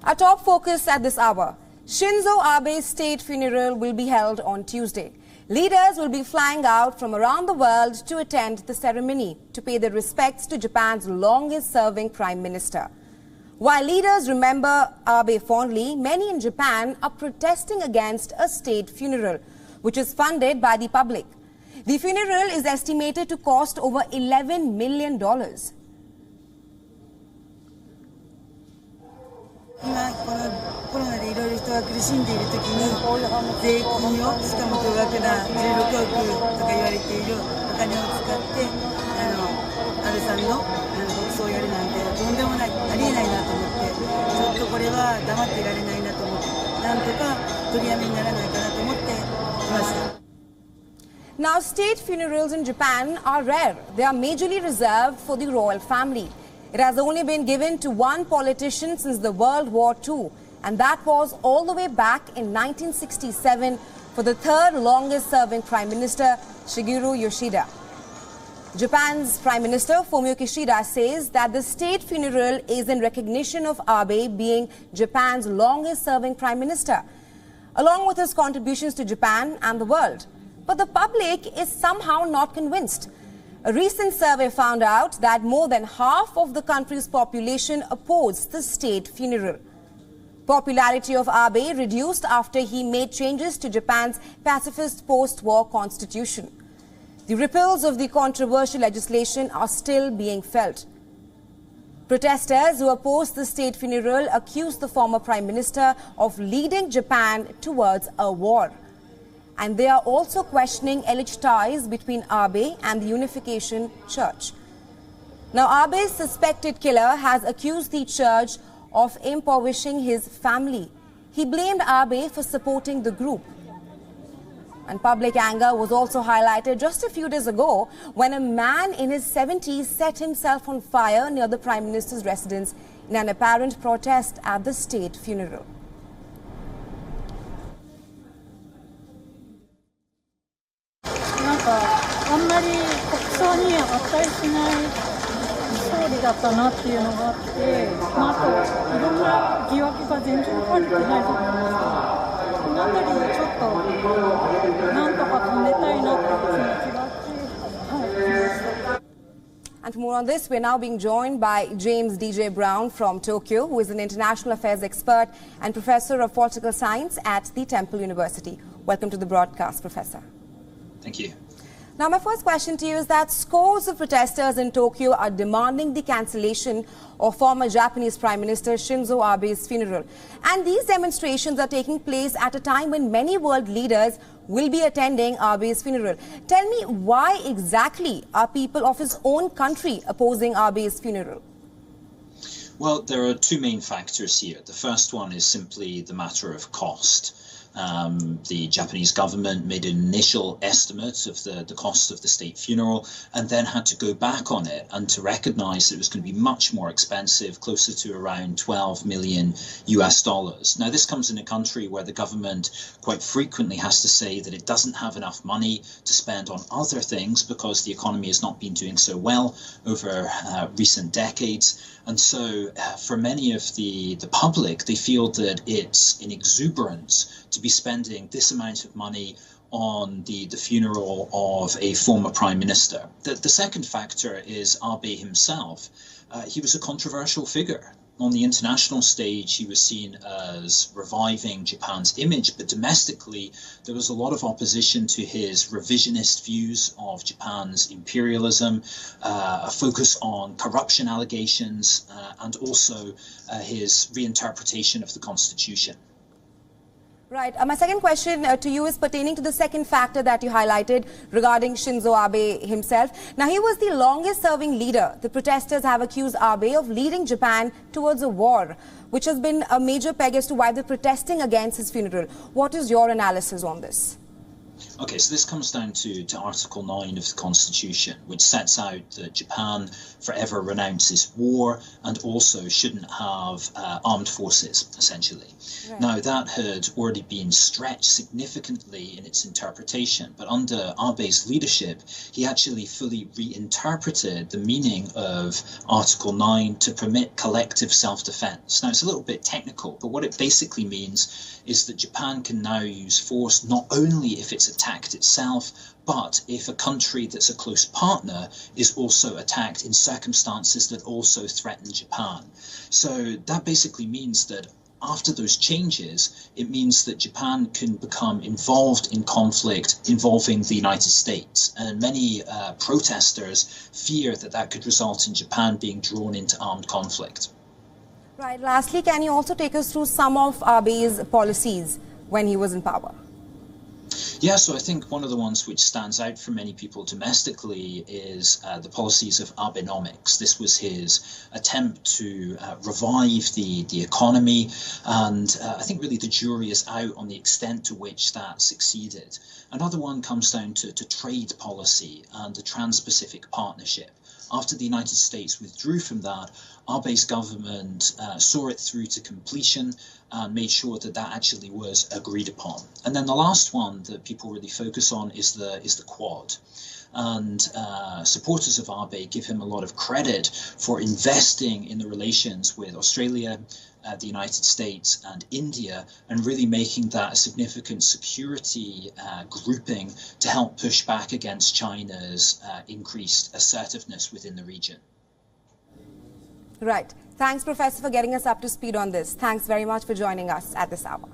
Our top focus at this hour. Shinzo Abe's state funeral will be held on Tuesday. Leaders will be flying out from around the world to attend the ceremony to pay their respects to Japan's longest-serving Prime Minister. While leaders remember Abe fondly, many in Japan are protesting against a state funeral, which is funded by the public. The funeral is estimated to cost over $11 million. 今このコロナでいろいろ人が苦しんでいるときに税金をしかも高額な16億とか言われているお金を使って安倍さんの国葬をやるなんてとんでもないありえないなと思ってちょっとこれは黙っていられないなと思ってなんとか取りやめにならないかなと思って来ました。 Now, state funerals in Japan are rare. They are majorly reserved for the royal family. It has only been given to one politician since the World War II, and that was all the way back in 1967 for the third longest-serving Prime Minister, Shigeru Yoshida. Japan's Prime Minister Fumio Kishida says that the state funeral is in recognition of Abe being Japan's longest-serving Prime Minister, along with his contributions to Japan and the world. But the public is somehow not convinced. A recent survey found out that more than half of the country's population opposed the state funeral. Popularity of Abe reduced after he made changes to Japan's pacifist post-war constitution. The ripples of the controversial legislation are still being felt. Protesters who opposed the state funeral accused the former Prime Minister of leading Japan towards a war. And they are also questioning alleged ties between Abe and the Unification Church. Now, Abe's suspected killer has accused the church of impoverishing his family. He blamed Abe for supporting the group. And public anger was also highlighted just a few days ago when a man in his 70s set himself on fire near the Prime Minister's residence in an apparent protest at the state funeral. あんまり国葬に値しない総理だったなっていうのがあって、あといろんな疑惑が全然晴れてないと思います。この辺りでちょっとなんとか止めたいなっていう気持ちがあって、And for more on this, we're now being joined by James D.J. Brown from Tokyo, who is an international affairs expert and professor of political science at the Temple University. Welcome to the broadcast, Professor. Thank you. Now, my first question to you is that scores of protesters in Tokyo are demanding the cancellation of former Japanese Prime Minister Shinzo Abe's funeral. And these demonstrations are taking place at a time when many world leaders will be attending Abe's funeral. Tell me, why exactly are people of his own country opposing Abe's funeral? Well, there are two main factors here. The first one is simply the matter of cost. The Japanese government made an initial estimate of the cost of the state funeral and then had to go back on it and to recognize that it was going to be much more expensive, closer to around 12 million US dollars. Now, this comes in a country where the government quite frequently has to say that it doesn't have enough money to spend on other things because the economy has not been doing so well over recent decades. And so for many of the public, they feel that it's an exuberance to be spending this amount of money on the funeral of a former prime minister. The second factor is Abe himself. He was a controversial figure. On the international stage, he was seen as reviving Japan's image, but domestically, there was a lot of opposition to his revisionist views of Japan's imperialism, a focus on corruption allegations, and also his reinterpretation of the constitution. Right. My second question to you is pertaining to the second factor that you highlighted regarding Shinzo Abe himself. Now, he was the longest-serving leader. The protesters have accused Abe of leading Japan towards a war, which has been a major peg as to why they're protesting against his funeral. What is your analysis on this? Okay, so this comes down to Article 9 of the Constitution, which sets out that Japan forever renounces war and also shouldn't have armed forces, essentially. Right. Now, that had already been stretched significantly in its interpretation, but under Abe's leadership, he actually fully reinterpreted the meaning of Article 9 to permit collective self-defense. Now, it's a little bit technical, but what it basically means is that Japan can now use force not only if it's attacked itself, but if a country that's a close partner is also attacked in circumstances that also threaten Japan. So that basically means that after those changes, it means that Japan can become involved in conflict involving the United States. And many protesters fear that that could result in Japan being drawn into armed conflict. Right. Lastly, can you also take us through some of Abe's policies when he was in power? Yeah, so I think one of the ones which stands out for many people domestically is the policies of Abenomics. This was his attempt to revive the economy, and I think really the jury is out on the extent to which that succeeded. Another one comes down to trade policy and the Trans-Pacific Partnership. After the United States withdrew from that, Abe's government saw it through to completion and made sure that that actually was agreed upon. And then the last one that people really focus on is the Quad. And supporters of Abe give him a lot of credit for investing in the relations with Australia, the United States and India, and really making that a significant security grouping to help push back against China's increased assertiveness within the region. Right. Thanks, Professor, for getting us up to speed on this. Thanks very much for joining us at this hour.